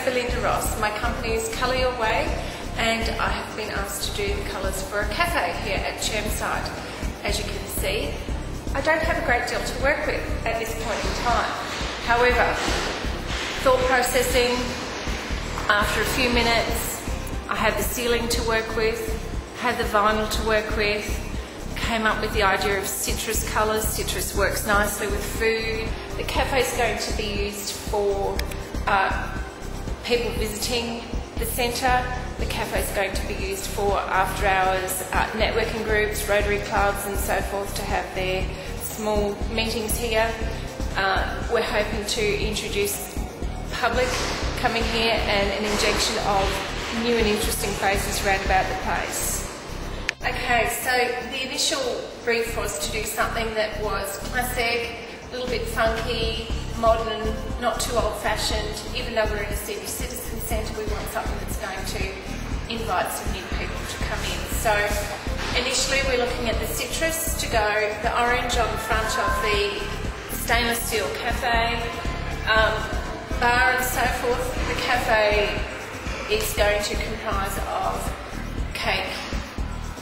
Belinda Ross. My company is Colour Your Way, and I have been asked to do the colours for a cafe here at Chermside. As you can see, I don't have a great deal to work with at this point in time. However, thought processing, after a few minutes, I had the ceiling to work with, had the vinyl to work with, came up with the idea of citrus colours. Citrus works nicely with food. The cafe is going to be used for people visiting the centre. The cafe is going to be used for after hours networking groups, Rotary clubs and so forth to have their small meetings here. We're hoping to introduce public coming here and an injection of new and interesting faces around about the place. Okay, so the initial brief was to do something that was classic, a little bit funky, modern, not too old-fashioned. Even though we're in a senior citizen centre, we want something that's going to invite some new people to come in. So initially we're looking at the citrus to go, the orange on the front of the stainless steel cafe, bar and so forth. The cafe is going to comprise of cake,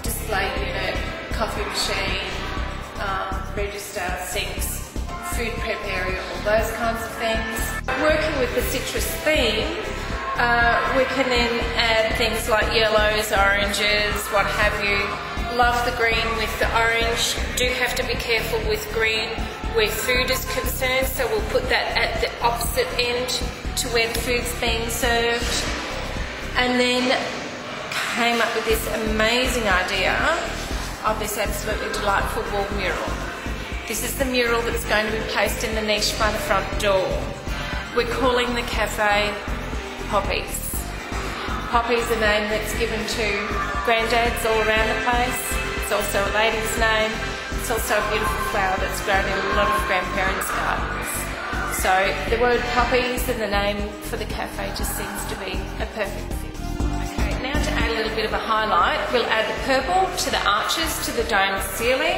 display unit, coffee machine, register, sinks, food prep area, all those kinds of things. Working with the citrus theme, we can then add things like yellows, oranges, what have you. Love the green with the orange. Do have to be careful with green where food is concerned, so we'll put that at the opposite end to where the food's being served. And then came up with this amazing idea of this absolutely delightful wall mural. This is the mural that's going to be placed in the niche by the front door. We're calling the cafe Poppies. Poppy's a name that's given to granddads all around the place. It's also a lady's name. It's also a beautiful flower that's grown in a lot of grandparents' gardens. So the word Poppies and the name for the cafe just seems to be a perfect fit. Okay, now to add a little bit of a highlight, we'll add the purple to the arches, to the domed ceiling.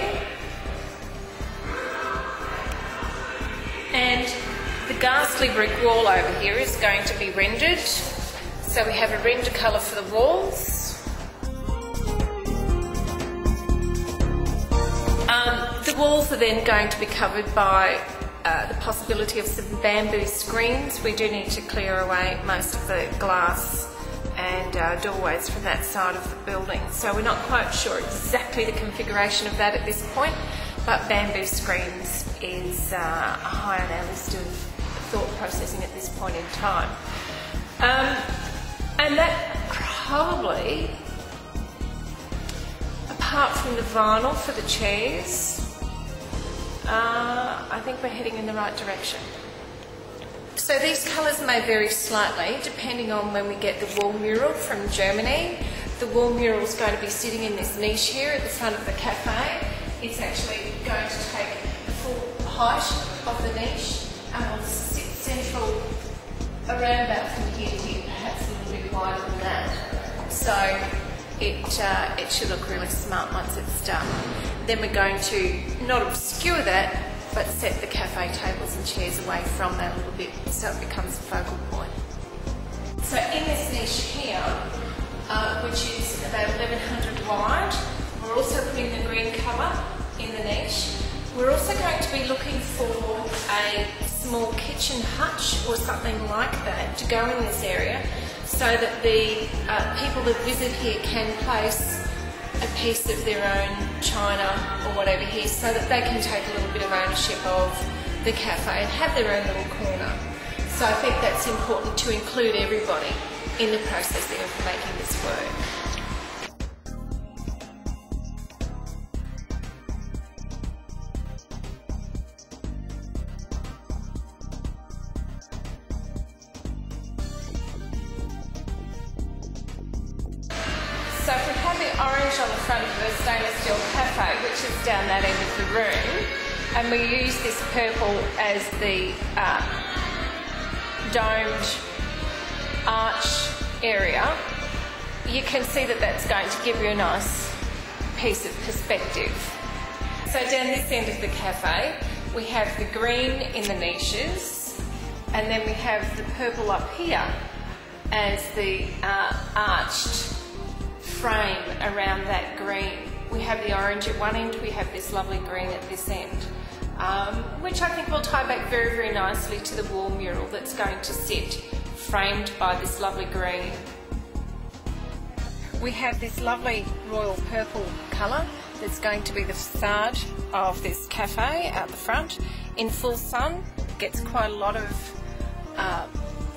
And the ghastly brick wall over here is going to be rendered. So we have a render colour for the walls. The walls are then going to be covered by the possibility of some bamboo screens. We do need to clear away most of the glass and doorways from that side of the building. So we're not quite sure exactly the configuration of that at this point, but bamboo screens is high on our list of thought processing at this point in time. And that probably, apart from the vinyl for the chairs, I think we're heading in the right direction. So these colours may vary slightly depending on when we get the wall mural from Germany. The wall mural is going to be sitting in this niche here at the front of the cafe. It's actually going to take the full height of the niche and will sit central around about from here to here, perhaps a little bit wider than that. So it should look really smart once it's done. Then we're going to not obscure that, but set the cafe tables and chairs away from that a little bit so it becomes a focal point. So in this niche here, which is about 1100 wide, we're also putting the green cover in the niche. We're also going to be looking for a small kitchen hutch or something like that to go in this area so that the people that visit here can place a piece of their own china or whatever here so that they can take a little bit of ownership of the cafe and have their own little corner. So I think that's important to include everybody in the processing of making this work. So if we have the orange on the front of the stainless steel cafe, which is down that end of the room, and we use this purple as the domed arch area, you can see that that's going to give you a nice piece of perspective. So down this end of the cafe, we have the green in the niches, and then we have the purple up here as the arched frame around that green. We have the orange at one end, we have this lovely green at this end, which I think will tie back very, very nicely to the wall mural that's going to sit framed by this lovely green. We have this lovely royal purple colour that's going to be the facade of this cafe out the front. In full sun, gets quite a lot of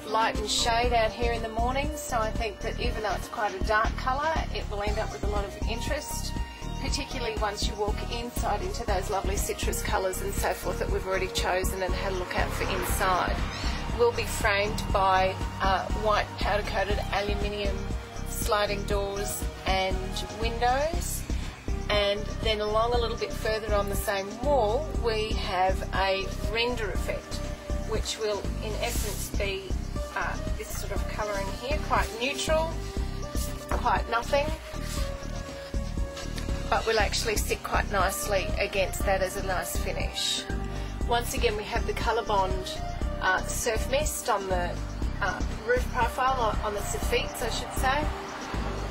light and shade out here in the morning, so I think that even though it's quite a dark colour, it will end up with a lot of interest, particularly once you walk inside into those lovely citrus colours and so forth that we've already chosen and had a look out for inside. Will be framed by white powder coated aluminium sliding doors and windows, and then along a little bit further on the same wall we have a render effect, which will in essence be this sort of colouring here, quite neutral, quite nothing, but will actually sit quite nicely against that as a nice finish. Once again, we have the Colorbond surf mist on the roof profile, on the soffits I should say,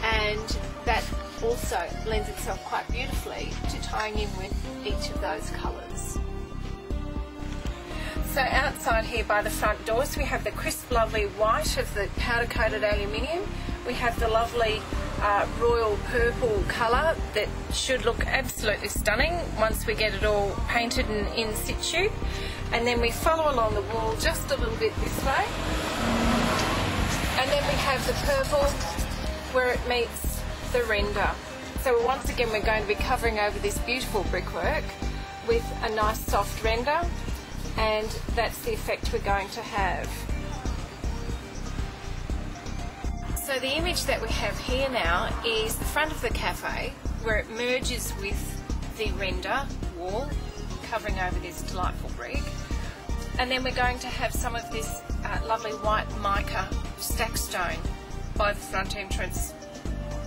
and that also lends itself quite beautifully to tying in with each of those colours. So outside here by the front doors we have the crisp lovely white of the powder coated aluminium. We have the lovely royal purple colour that should look absolutely stunning once we get it all painted and in situ. And then we follow along the wall just a little bit this way. And then we have the purple where it meets the render. So once again we're going to be covering over this beautiful brickwork with a nice soft render, and that's the effect we're going to have. So the image that we have here now is the front of the cafe where it merges with the render wall covering over this delightful brick, and then we're going to have some of this lovely white mica stack stone by the front entrance,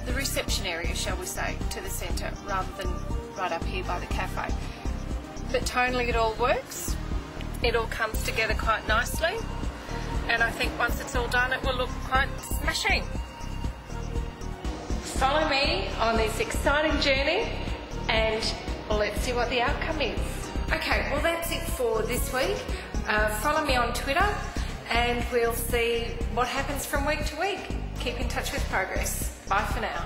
the reception area shall we say, to the centre rather than right up here by the cafe. But tonally it all works. It all comes together quite nicely, and I think once it's all done it will look quite smashing. Follow me on this exciting journey and let's see what the outcome is. Okay, well that's it for this week. Follow me on Twitter and we'll see what happens from week to week. Keep in touch with progress. Bye for now.